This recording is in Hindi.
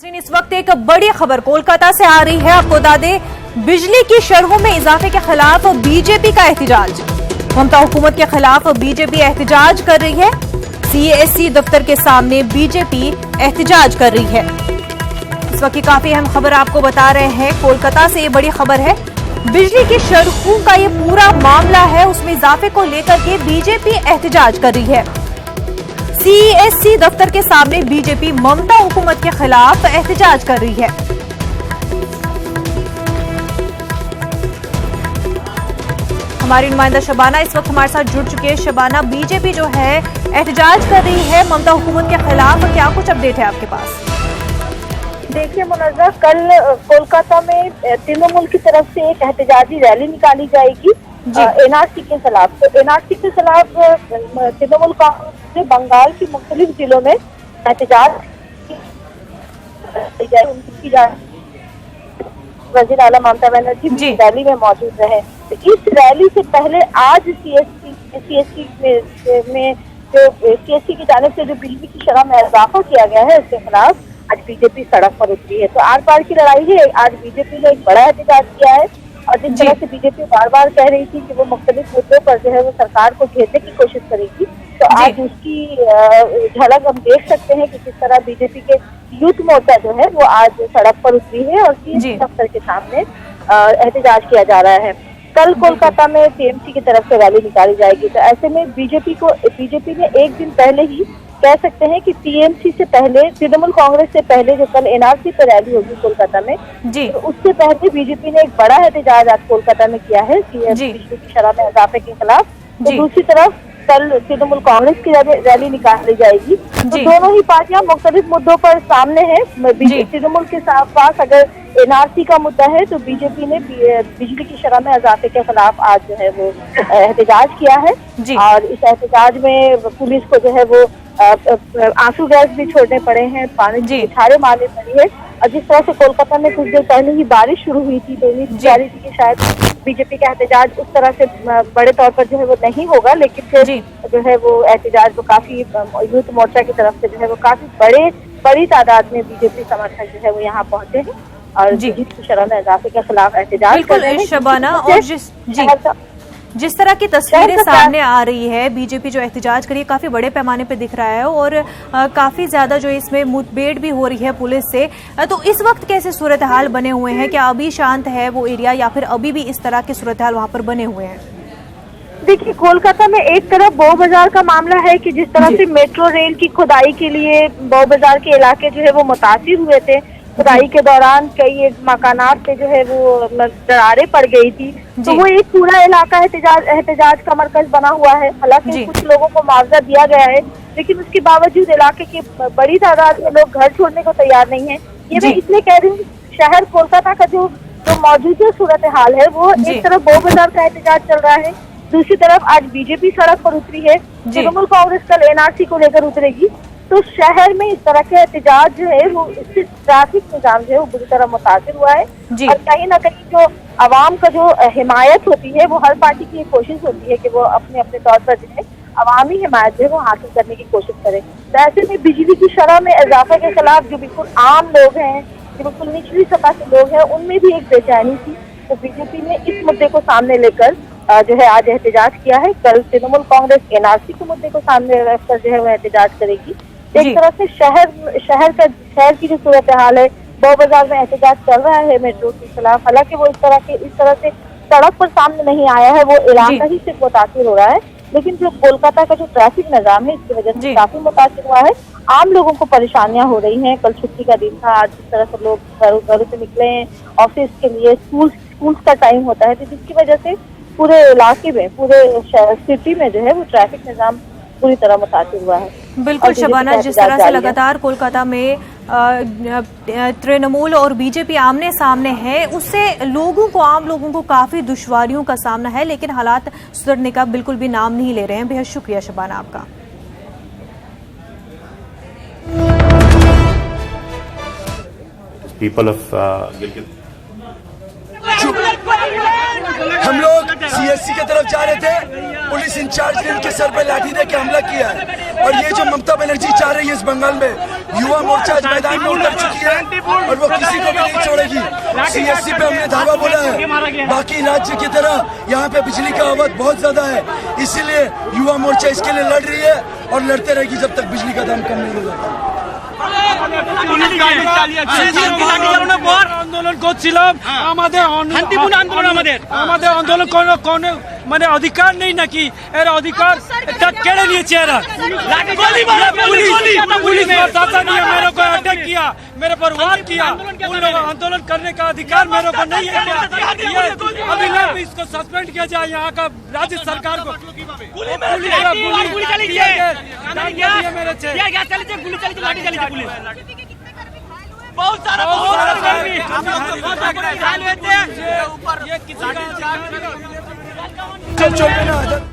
इस वक्त एक बड़ी खबर कोलकाता से आ रही है। आपको बता दें, बिजली की शरहों में इजाफे के खिलाफ बीजेपी का एहतजाज। ममता हुकूमत के खिलाफ बीजेपी एहतजाज कर रही है। सीएससी दफ्तर के सामने बीजेपी एहतजाज कर रही है। इस वक्त की काफी अहम खबर आपको बता रहे हैं। कोलकाता से ये बड़ी खबर है। बिजली की शरहों का ये पूरा मामला है, उसमें इजाफे को लेकर के बीजेपी एहतजाज कर रही है। सीएससी दफ्तर के सामने बीजेपी ममता हुकूमत के खिलाफ एहतजाज कर रही है। हमारी नुमाइंदा शबाना इस वक्त हमारे साथ जुड़ चुकी है। शबाना, बीजेपी जो है एहतजाज कर रही है ममता हुकूमत के खिलाफ, क्या कुछ अपडेट है आपके पास? देखिए मुनज़्ज़ा, कल कोलकाता में तृणमूल की तरफ से एक एहतजाजी रैली निकाली जाएगी एनआरसी के खिलाफ। तो एनआरसी के खिलाफ तृणमूल कांग्रेस ने बंगाल के मुख्तलिफ जिलों में एहतजाज की वज़ीर आला ममता बनर्जी रैली में मौजूद रहे। तो इस रैली से पहले आज सीएससी में जो सीएससी की जानिब से जो बिजली की शरह में इजाफा किया गया है, उसके खिलाफ आज बीजेपी सड़क पर उतरी है। तो आर पार की लड़ाई है। आज बीजेपी ने एक बड़ा एहतजाज किया है और जिस तरह से बीजेपी बार बार कह रही थी कि वो मुख्तलिफ मुद्दों पर जो है वो सरकार को घेरने की कोशिश करेगी, तो आज उसकी झलक हम देख सकते हैं कि किस तरह बीजेपी के यूथ मोर्चा जो है वो आज सड़क पर उतरी है और सीएससी दफ्तर के सामने एहतजाज किया जा रहा है। कल कोलकाता में टीएमसी की तरफ से रैली निकाली जाएगी। तो ऐसे में बीजेपी ने एक दिन पहले ही कह सकते हैं कि टीएमसी से पहले, तृणमूल कांग्रेस से पहले जो कल एनआरसी पर रैली होगी कोलकाता में, तो उससे पहले बीजेपी ने एक बड़ा एहतजाज आज कोलकाता में किया है बिजली की शरह में इजाफे के खिलाफ। तो दूसरी तरफ कल तृणमूल कांग्रेस की रैली निकाली जाएगी। तो दोनों ही पार्टियां मुख्तलिफ मुद्दों पर सामने है। तृणमूल के पास अगर एनआरसी का मुद्दा है तो बीजेपी ने बिजली की शरह में इजाफे के खिलाफ आज जो है वो एहतजाज किया है। और इस एहतजाज में पुलिस को जो है वो आंसू गैस भी छोड़ने पड़े हैं, पानी की छाड़े मारने पड़ी है। और जिस तरह से कोलकाता में कुछ देर पहले ही बारिश शुरू हुई थी, तो उम्मीद जारी थी कि शायद बीजेपी का एहतजाज उस तरह से बड़े तौर पर जो है वो नहीं होगा, लेकिन फिर जो है वो एहतजाज वो काफी यूथ मोर्चा की तरफ से जो है वो काफी बड़ी तादाद में बीजेपी समर्थक जो है वो यहाँ पहुंचे हैं और बिजली की शरह में इजाफे के खिलाफ एहतजाज कर रहे हैं। शबाना, और जिस तरह की तस्वीरें सामने आ रही है, बीजेपी जो एहतजाज करी काफी बड़े पैमाने पे दिख रहा है और काफी ज्यादा जो इसमें मुठभेड़ भी हो रही है पुलिस से। तो इस वक्त कैसे सूरत हाल बने हुए हैं? क्या अभी शांत है वो एरिया या फिर अभी भी इस तरह के सूरत हाल वहाँ पर बने हुए हैं? देखिए, कोलकाता में एक तरफ बो बाजार का मामला है कि जिस तरह से मेट्रो रेल की खुदाई के लिए बो बाजार के इलाके जो है वो मुतासिर हुए थे। खुदाई के दौरान कई मकानात पे जो है वो दरारें पड़ गई थी, तो वो एक पूरा इलाका एहतजाज का मरकज बना हुआ है। हालांकि कुछ लोगों को मुआवजा दिया गया है, लेकिन उसके बावजूद इलाके के बड़ी तादाद में लोग घर छोड़ने को तैयार नहीं है। ये मैं इसलिए कह रही हूँ, शहर कोलकाता का जो मौजूदा सूरत हाल है वो एक तरफ बो बाजार का एहतजाज चल रहा है, दूसरी तरफ आज बीजेपी सड़क पर उतरी है। तृणमूल कांग्रेस कल एनआरसी को लेकर उतरेगी। तो शहर में इस तरह के एहतजाज जो है वो इससे ट्रैफिक निजाम जो है वो बुरी तरह मुतासिर हुआ है। और कहीं ना कहीं जो आवाम का जो हिमायत होती है, वो हर पार्टी की कोशिश होती है कि वो अपने अपने तौर पर जो है अवामी हिमायत जो है वो हासिल करने की कोशिश करे। तो ऐसे में बिजली की शरह में इजाफे के खिलाफ जो बिल्कुल आम लोग हैं, जो बिल्कुल निचली सतह के लोग हैं, उनमें भी एक बेचैनी थी। तो बीजेपी ने इस मुद्दे को सामने लेकर जो है आज एहतजाज किया है। कल तृणमूल कांग्रेस एनआरसी के मुद्दे को सामने रखकर जो है वो एहतजाज करेगी। एक तरह से शहर की जो सूरत हाल है, बो बाजार में एहतजाज चल रहा है मेट्रो के खिलाफ। हालांकि वो इस तरह से सड़क पर सामने नहीं आया है, वो इलाका ही सिर्फ मुतासिर हो रहा है, लेकिन जो कोलकाता का जो ट्रैफिक निजाम है इसकी वजह से काफी मुतासिर हुआ है। आम लोगों को परेशानियां हो रही हैं। कल छुट्टी का दिन था, आज जिस तरह से लोग घरों से निकले हैं ऑफिस के लिए, स्कूल का टाइम होता है, तो जिसकी वजह से पूरे इलाके में, पूरे सिटी में जो है वो ट्रैफिक निजाम पूरी तरह मुतासिर हुआ है। बिल्कुल शबाना, जिस तरह से लगातार कोलकाता में तृणमूल और बीजेपी आमने सामने है, उससे आम लोगों को काफी दुश्वारियों का सामना है, लेकिन हालात सुधरने का बिल्कुल भी नाम नहीं ले रहे हैं। बेहद शुक्रिया शबाना आपका। हम लोग सीएससी की तरफ जा रहे थे, पुलिस इंचार्ज ने उनके सर पे लाठी दे के हमला किया है। और ये जो ममता बनर्जी चाह रही है इस बंगाल में, युवा मोर्चा आज मैदान में उतर चुकी है। और वो किसी को भी नहीं छोड़ेगी। CSC पे हमने धावा बोला है, बाकी राज्य की तरह यहाँ पे बिजली का अवध बहुत ज्यादा है, इसीलिए युवा मोर्चा इसके लिए लड़ रही है और लड़ते रहेगी जब तक बिजली का दाम कम नहीं होगा। আন্দোলন করছিলাম, আমাদের শান্তিপূর্ণ আন্দোলন, আমাদের আন্দোলন কোনো মানে অধিকার নেই নাকি? এর অধিকার এটা কেড়ে নিয়েছে এরা। पुलिस प्रशासन ने मेरे को अटैक किया, मेरे पर वार किया। उन लोगों आंदोलन करने का अधिकार मेरे को नहीं है। अभी ना इसको सस्पेंड किया जाए यहाँ का राज्य सरकार को। बहुत सारा चल ना